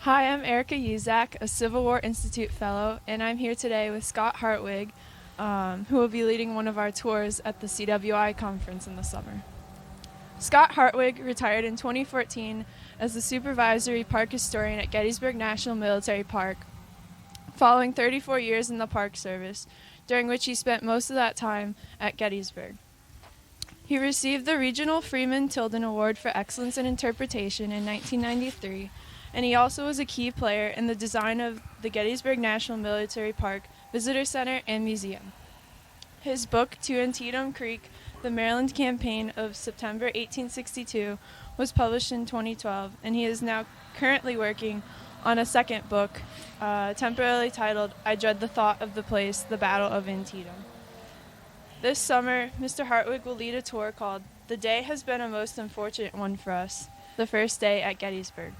Hi, I'm Erica Uszak, a Civil War Institute Fellow, and I'm here today with Scott Hartwig, who will be leading one of our tours at the CWI conference in the summer. Scott Hartwig retired in 2014 as the Supervisory Park Historian at Gettysburg National Military Park, following 34 years in the Park Service, during which he spent most of that time at Gettysburg. He received the Regional Freeman Tilden Award for Excellence in Interpretation in 1993, and he also was a key player in the design of the Gettysburg National Military Park Visitor Center and Museum. His book, To Antietam Creek, The Maryland Campaign of September 1862, was published in 2012, and he is now currently working on a second book, temporarily titled I Dread the Thought of the Place, The Battle of Antietam. This summer, Mr. Hartwig will lead a tour called The Day Has Been a Most Unfortunate One for Us, the first day at Gettysburg.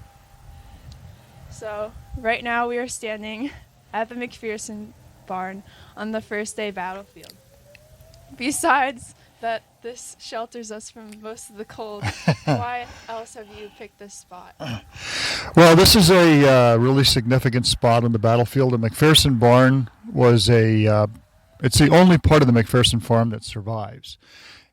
So, right now we are standing at the McPhersons Barn on the first day battlefield. Besides that this shelters us from most of the cold, why else have you picked this spot? Well, this is a really significant spot on the battlefield. The McPhersons Barn was it's the only part of the McPherson farm that survives.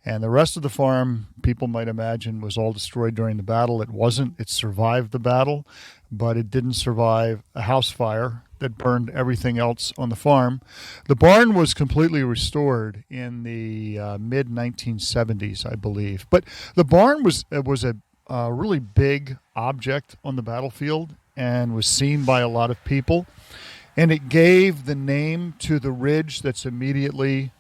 And the rest of the farm, people might imagine, was all destroyed during the battle. It wasn't. It survived the battle, but it didn't survive a house fire that burned everything else on the farm. The barn was completely restored in the mid-1970s, I believe. But the barn was a really big object on the battlefield and was seen by a lot of people. And it gave the name to the ridge that's immediately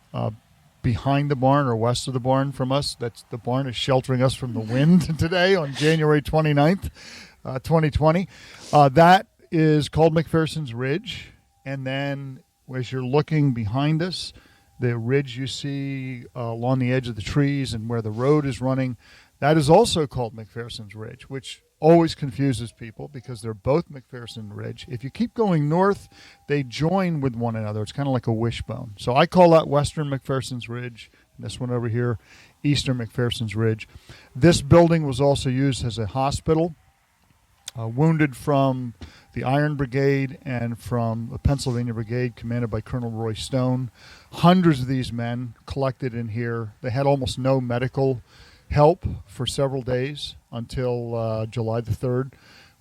behind the barn or west of the barn from us. That's the barn is sheltering us from the wind today on January 29th, 2020. That is called McPhersons Ridge. And then as you're looking behind us, the ridge you see along the edge of the trees and where the road is running, that is also called McPhersons Ridge, which always confuses people because they're both McPherson Ridge. If you keep going north, they join with one another. It's kind of like a wishbone. So I call that Western McPherson's Ridge. And this one over here, Eastern McPherson's Ridge. This building was also used as a hospital. Wounded from the Iron Brigade and from the Pennsylvania Brigade commanded by Colonel Roy Stone. Hundreds of these men collected in here. They had almost no medical help for several days until July the 3rd,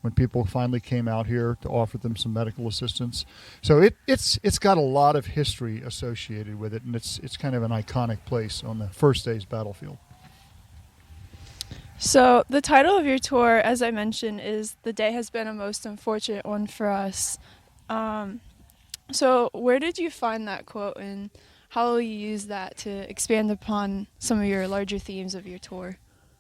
when people finally came out here to offer them some medical assistance. So it's got a lot of history associated with it, and it's kind of an iconic place on the first day's battlefield. So the title of your tour, as I mentioned, is The Day Has Been a Most Unfortunate One for Us. So where did you find that quote, and how will you use that to expand upon some of your larger themes of your tour?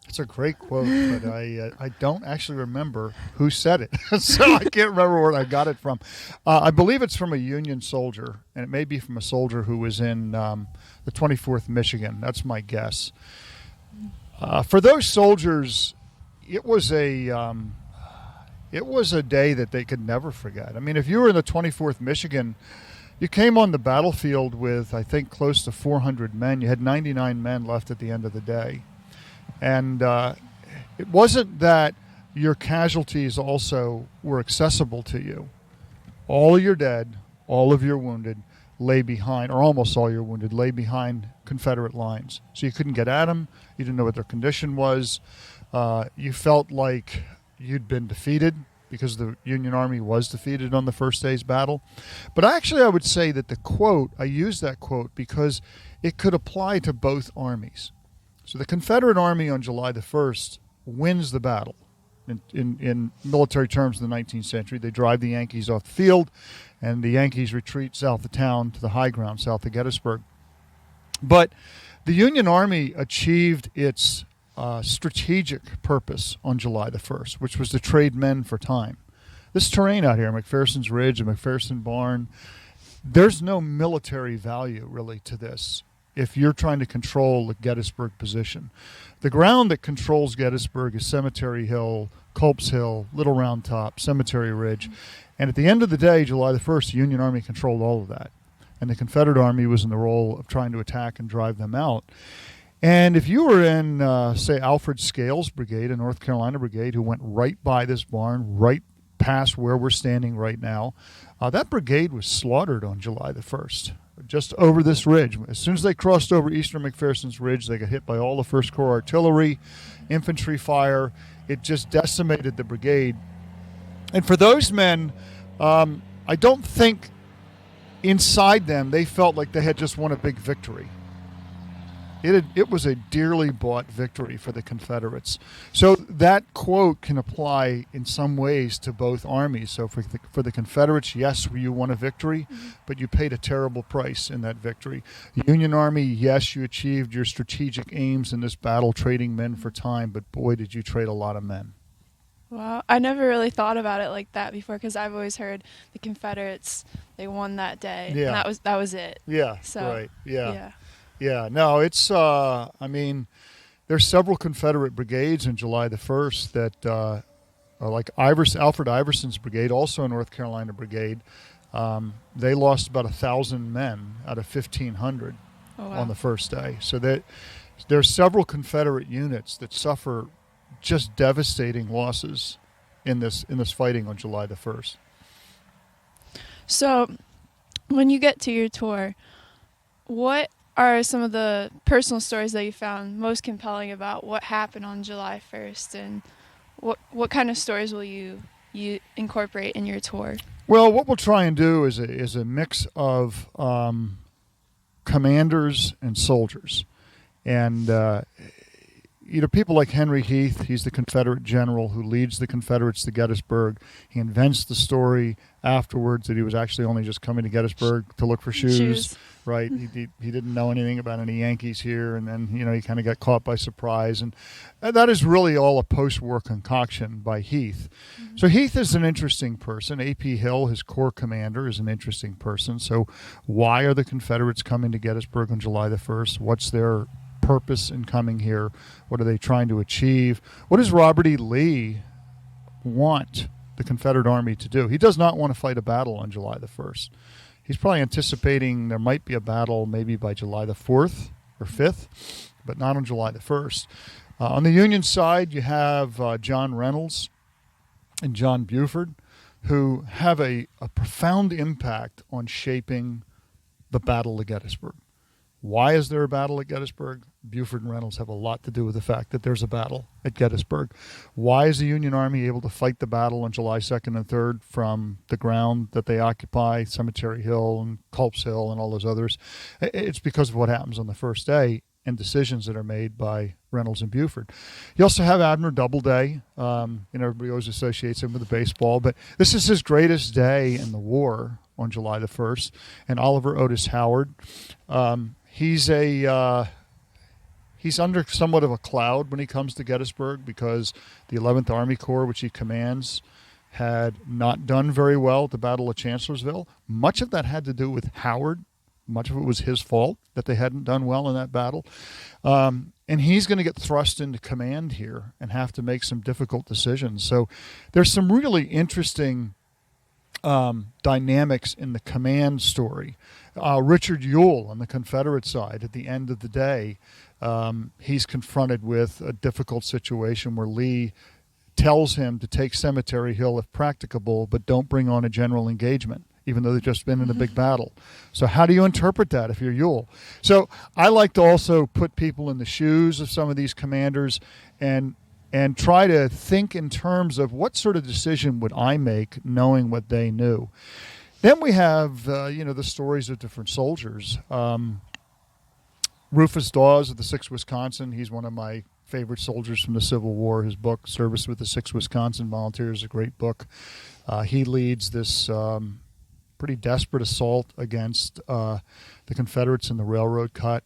It's a great quote, but I don't actually remember who said it, so I can't remember where I got it from. I believe it's from a Union soldier, and it may be from a soldier who was in the 24th Michigan. That's my guess. For those soldiers, it was a day that they could never forget. I mean, if you were in the 24th Michigan, you came on the battlefield with, I think, close to 400 men. You had 99 men left at the end of the day. And it wasn't that your casualties also were accessible to you. All of your dead, all of your wounded lay behind, or almost all your wounded lay behind Confederate lines. So you couldn't get at them. You didn't know what their condition was. You felt like you'd been defeated, because the Union Army was defeated on the first day's battle. But actually, I would say that the quote, I use that quote because it could apply to both armies. So the Confederate Army on July the 1st wins the battle. In military terms in the 19th century, they drive the Yankees off the field, and the Yankees retreat south of town to the high ground south of Gettysburg. But the Union Army achieved its strategic purpose on July the 1st, which was to trade men for time. This terrain out here, McPherson's Ridge and McPhersons Barn, there's no military value really to this if you're trying to control the Gettysburg position. The ground that controls Gettysburg is Cemetery Hill, Culp's Hill, Little Round Top, Cemetery Ridge. And at the end of the day, July the 1st, the Union Army controlled all of that. And the Confederate Army was in the role of trying to attack and drive them out. And if you were in, say, Alfred Scales' brigade, a North Carolina brigade, who went right by this barn, right past where we're standing right now. That brigade was slaughtered on July the 1st, just over this ridge. As soon as they crossed over eastern McPherson's Ridge, they got hit by all the 1st Corps artillery, infantry fire. It just decimated the brigade. And for those men, I don't think inside them they felt like they had just won a big victory. It was a dearly bought victory for the Confederates. So that quote can apply in some ways to both armies. So for the Confederates, yes, you won a victory, but you paid a terrible price in that victory. Union Army, yes, you achieved your strategic aims in this battle, trading men for time, but boy, did you trade a lot of men. Wow, I never really thought about it like that before, because I've always heard the Confederates, they won that day, Yeah. and that was it. Yeah, So, right, yeah. yeah. Yeah, no, it's, I mean, there's several Confederate brigades in July the 1st that are like Alfred Iverson's brigade, also a North Carolina brigade. They lost about 1,000 men out of 1,500 on the first day. So there's several Confederate units that suffer just devastating losses in this fighting on July the 1st. So when you get to your tour, what are some of the personal stories that you found most compelling about what happened on July 1st, and what kind of stories will you incorporate in your tour? Well, what we'll try and do is a mix of commanders and soldiers. And people like Henry Heath, he's the Confederate general who leads the Confederates to Gettysburg. He invents the story afterwards that he was actually only just coming to Gettysburg to look for shoes. Right? He didn't know anything about any Yankees here, and then he kind of got caught by surprise, and that is really all a post-war concoction by Heath. Mm-hmm. So Heath is an interesting person. A.P. Hill, his corps commander, is an interesting person. So why are the Confederates coming to Gettysburg on July the 1st? What's their purpose in coming here? What are they trying to achieve? What does Robert E. Lee want the Confederate Army to do? He does not want to fight a battle on July the 1st. He's probably anticipating there might be a battle maybe by July the 4th or 5th, but not on July the 1st. On the Union side, you have John Reynolds and John Buford, who have a profound impact on shaping the Battle of Gettysburg. Why is there a battle at Gettysburg? Buford and Reynolds have a lot to do with the fact that there's a battle at Gettysburg. Why is the Union Army able to fight the battle on July 2nd and 3rd from the ground that they occupy, Cemetery Hill and Culp's Hill and all those others? It's because of what happens on the first day and decisions that are made by Reynolds and Buford. You also have Abner Doubleday. Everybody always associates him with the baseball, but this is his greatest day in the war on July the 1st. And Oliver Otis Howard. He's under somewhat of a cloud when he comes to Gettysburg because the 11th Army Corps, which he commands, had not done very well at the Battle of Chancellorsville. Much of that had to do with Howard. Much of it was his fault that they hadn't done well in that battle. And he's going to get thrust into command here and have to make some difficult decisions. So there's some really interesting dynamics in the command story. Richard Ewell on the Confederate side, at the end of the day, he's confronted with a difficult situation where Lee tells him to take Cemetery Hill if practicable, but don't bring on a general engagement, even though they've just been in a big battle. So how do you interpret that if you're Ewell? So I like to also put people in the shoes of some of these commanders and try to think in terms of what sort of decision would I make knowing what they knew. Then we have, the stories of different soldiers. Rufus Dawes of the 6th Wisconsin, he's one of my favorite soldiers from the Civil War. His book, Service with the 6th Wisconsin Volunteers, is a great book. He leads this pretty desperate assault against the Confederates in the railroad cut.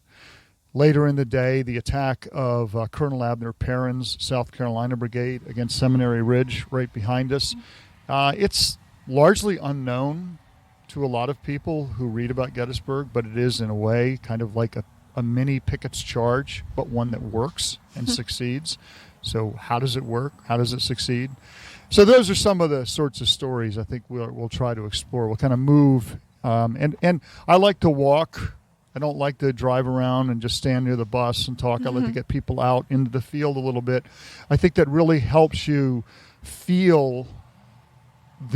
Later in the day, the attack of Colonel Abner Perrin's South Carolina Brigade against Seminary Ridge right behind us. It's largely unknown to a lot of people who read about Gettysburg, but it is in a way kind of like a mini Pickett's Charge, but one that works and succeeds. So how does it work? How does it succeed? So those are some of the sorts of stories I think we'll try to explore. We'll kind of move. And I like to walk. I don't like to drive around and just stand near the bus and talk. I like to get people out into the field a little bit. I think that really helps you feel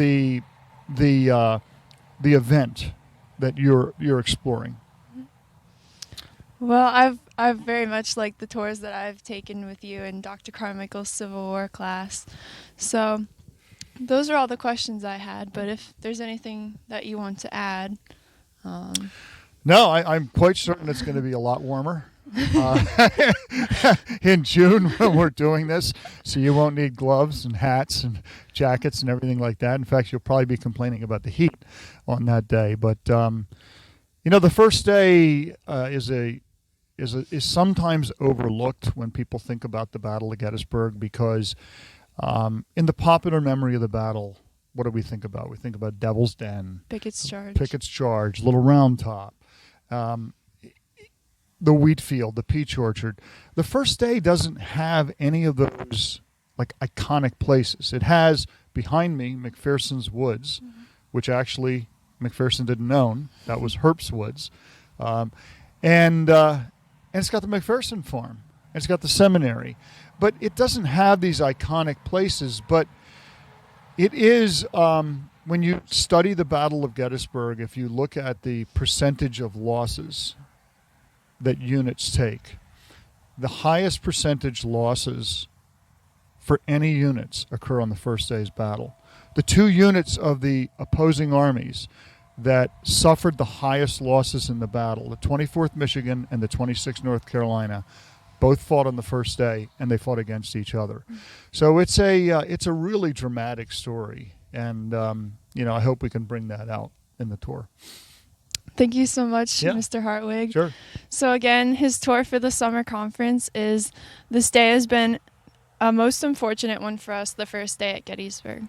the event that you're exploring? Well, I've very much liked the tours that I've taken with you in Dr. Carmichael's Civil War class. So those are all the questions I had, but if there's anything that you want to add. No, I'm quite certain it's going to be a lot warmer in June when we're doing this, so you won't need gloves and hats and jackets and everything like that. In fact, you'll probably be complaining about the heat on that day. But the first day is sometimes overlooked when people think about the Battle of Gettysburg, because in the popular memory of the battle, what do we think about? We think about Devil's Den, Pickett's Charge, Little Round Top, the wheat field, the peach orchard. The first day doesn't have any of those like iconic places. It has behind me McPhersons Woods, which actually McPherson didn't own. That was Herbst's Woods, and it's got the McPherson Farm. It's got the seminary, but it doesn't have these iconic places. But it is, when you study the Battle of Gettysburg, if you look at the percentage of losses that units take, the highest percentage losses for any units occur on the first day's battle. The two units of the opposing armies that suffered the highest losses in the battle, the 24th Michigan and the 26th North Carolina, both fought on the first day, and they fought against each other. So it's a really dramatic story, and I hope we can bring that out in the tour. Thank you so much, Mr. Hartwig. Sure. So again, his tour for the summer conference is, this day has been a most unfortunate one for us, the first day at Gettysburg.